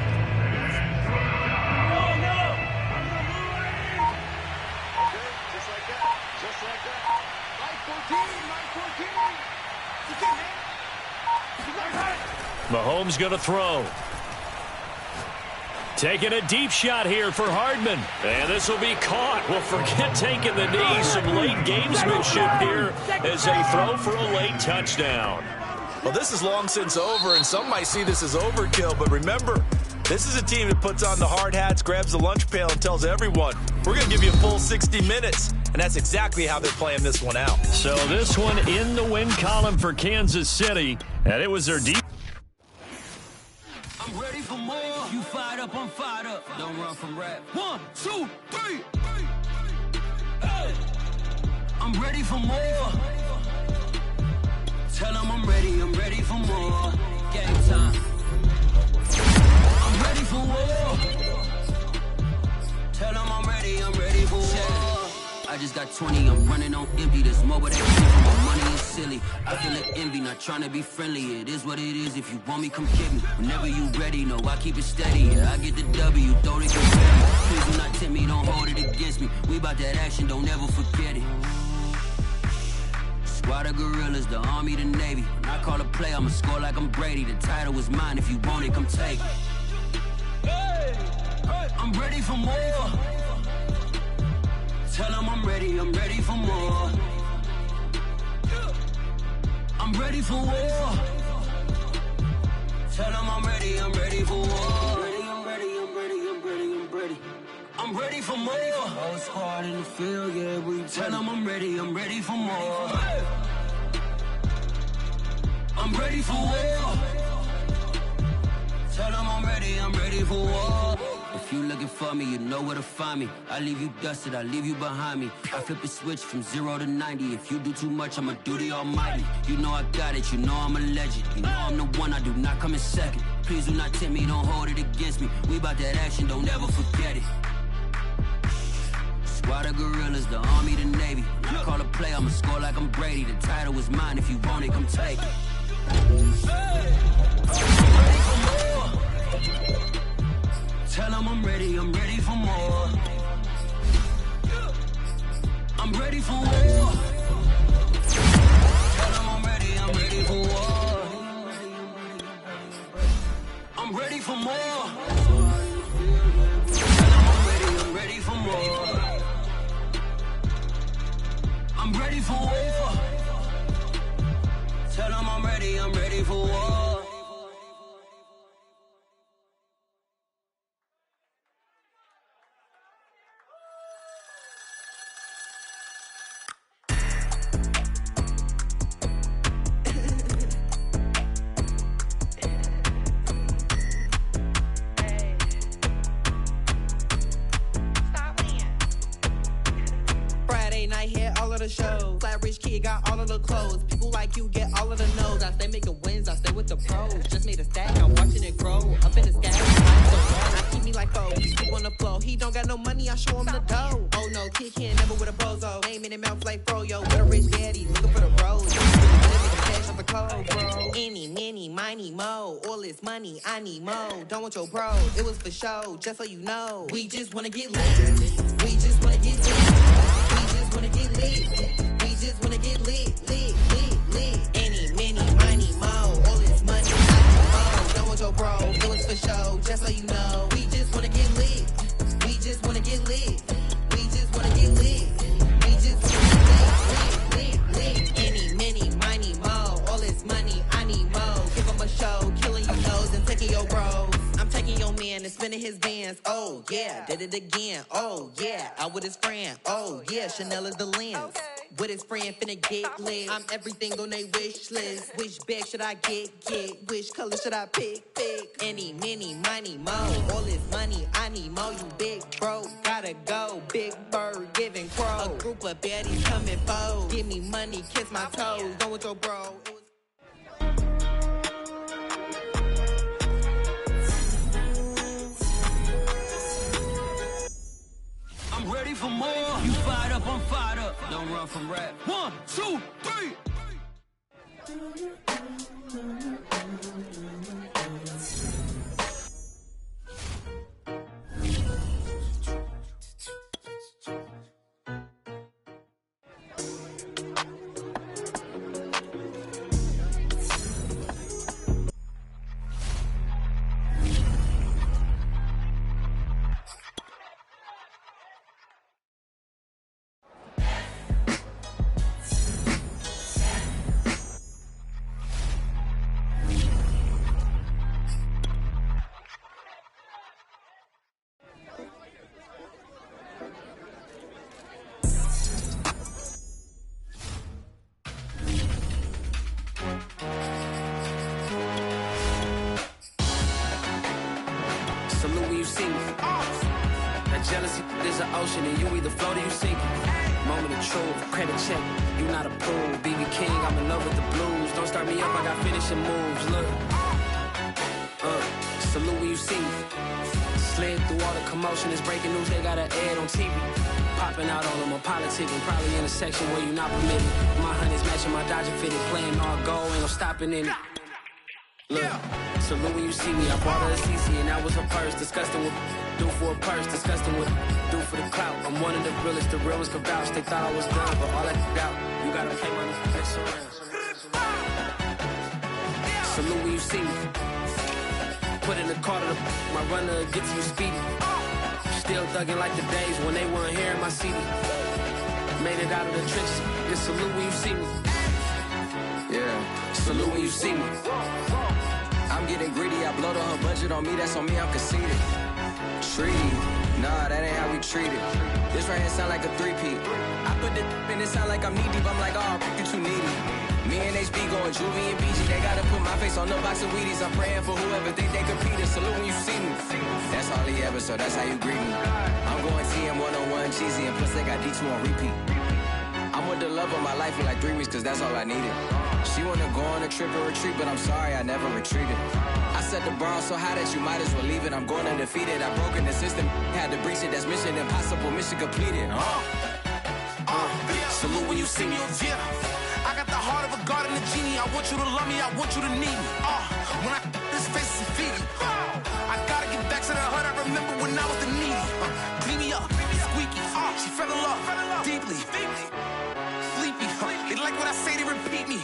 Mahomes going to throw. Taking a deep shot here for Hardman. And this will be caught. Well, forget taking the knee. Some late gamesmanship here as they throw for a late touchdown. Well, this is long since over, and some might see this as overkill. But remember, this is a team that puts on the hard hats, grabs the lunch pail, and tells everyone, we're going to give you a full 60 minutes. And that's exactly how they're playing this one out. So this one in the win column for Kansas City. And it was their deep. I'm ready for more. You fired up, I'm fired up. Don't run from rap. 1, 2, 3. Hey. I'm ready for more. Tell them I'm ready for more. Game time. I'm ready for war. Tell them I'm ready for war. I just got 20, I'm running on empty. There's more but my money is silly. I feel the envy, not trying to be friendly. It is what it is, if you want me, come get me. Whenever you ready, no, I keep it steady. Yeah, I get the W, throw it confetti. Please do not tempt me, don't hold it against me. We about that action, don't ever forget it. Squad of gorillas, the army, the navy. When I call a play, I'ma score like I'm Brady. The title is mine, if you want it, come take it. Hey, I'm ready for more. Tell them I'm ready for more. I'm ready for war. Tell them I'm ready for war. I'm ready for more. Whole squad in the field, yeah, we tell them I'm ready for more. I'm ready for war. Tell them I'm ready for war. If you looking for me, you know where to find me. I leave you dusted, I leave you behind me. I flip the switch from 0 to 90. If you do too much, I'ma do the almighty. You know I got it, you know I'm a legend. You know I'm the one, I do not come in second. Please do not tempt me, don't hold it against me. We about that action, don't ever forget it. Squad of gorillas, the army, the navy. When I call a play, I'ma score like I'm Brady. The title is mine, if you want it, come take it. Hey, I'm ready for more. Tell them I'm ready for more. I'm ready for war. Tell them I'm ready for war. I'm ready for more. Tell them I'm ready for more. I'm ready for war. Tell them I'm ready for war. Show. Flat rich kid got all of the clothes. People like you get all of the no's. I stay making wins, I stay with the pros. Just made a stack, I'm watching it grow. Up in the sky, I keep me like foe. He sleep on the floor. He don't got no money, I show him the dough. Oh no, kid can't never with a bozo. Aim in the mouth like fro, yo. With a rich daddy, looking for the road. Cash off the cold, bro. Any, many, miny, mo. All this money, I need mo. Don't want your bro. It was for show, just so you know. We just wanna get lit. We just wanna get lit. We just wanna get lit. We just wanna get lit, lit, lit, lit. Any, many, miny, mo. All this money, I need mo. Don't want your bro. It was for show, just so you know. We just wanna get lit. We just wanna get lit. We just wanna get lit. We just wanna get lit, lit, lit. Any, many, miny, mo. All this money, I need mo. Give him a show, killing you nose and taking your bros. I'm taking your man and spinning his bands. Oh yeah, did it again. Oh yeah, out with his friend. Oh yeah, Chanel is the lens. With his friend finna get lit. I'm everything on they wish list. Which bag should I get? Which color should I pick? Any, many, miny, mo. All this money, I need mo. You big bro, gotta go. Big bird giving crow. A group of baddies coming foes. Give me money, kiss my toes. Go with your bro. I'm ready for more. You fired up, I'm fired up. Don't run from rap. 1, 2, 3. Salute when you see me. That jealousy is an ocean and you either float or you sink. Moment of truth, credit check. You not a fool. BB King, I'm in love with the blues. Don't start me up, I got finishing moves. Look. Salute when you see me. Slid through all the commotion, it's breaking news, they got an ad on TV. Popping out on them, I'm politicking, probably in a section where you not permitted. My honey's matching my Dodger fitted, playing all go, ain't no stopping in it. Look, salute when you see me, I bought her a CC and that was her purse. Disgusting with do for a purse, disgusting with do for the clout. I'm one of the realest, the real ones can vouch. They thought I was done, but all I doubt, you gotta pay my next around. Salute when you see me. Put in the car to my runner gets you speedy. Still thugging like the days when they weren't here in my CD. Made it out of the trenches. Just salute when you see me. Yeah, salute when you see me. I'm getting greedy, I blow the whole budget on me, that's on me, I'm conceited. Treaty, nah, that ain't how we treat it. This right here sound like a three-peat. I put the in it sound like I'm knee deep, I'm like, oh, you too needy. Me and HB going Juvie and BG, they gotta put my face on the box of Wheaties. I'm praying for whoever think they competed. Salute when you see me. That's all he ever, so that's how you greet me. I'm going TM 101 cheesy, and plus they got D2 on repeat. I'm with the love of my life for like 3 weeks, cause that's all I needed. She wanna go on a trip or retreat, but I'm sorry, I never retreated. I set the bar so high that you might as well leave it. I'm going undefeated, I broken the system, had to breach it, that's mission impossible, mission completed. Salute when you see me, yeah. I got the heart of a god and a genie. I want you to love me, I want you to need me. When I this face is feedy. I gotta get back to the hood, I remember when I was the needy. Clean me up, squeaky. She fell in love deeply. Sleepy. They like what I say, they repeat me.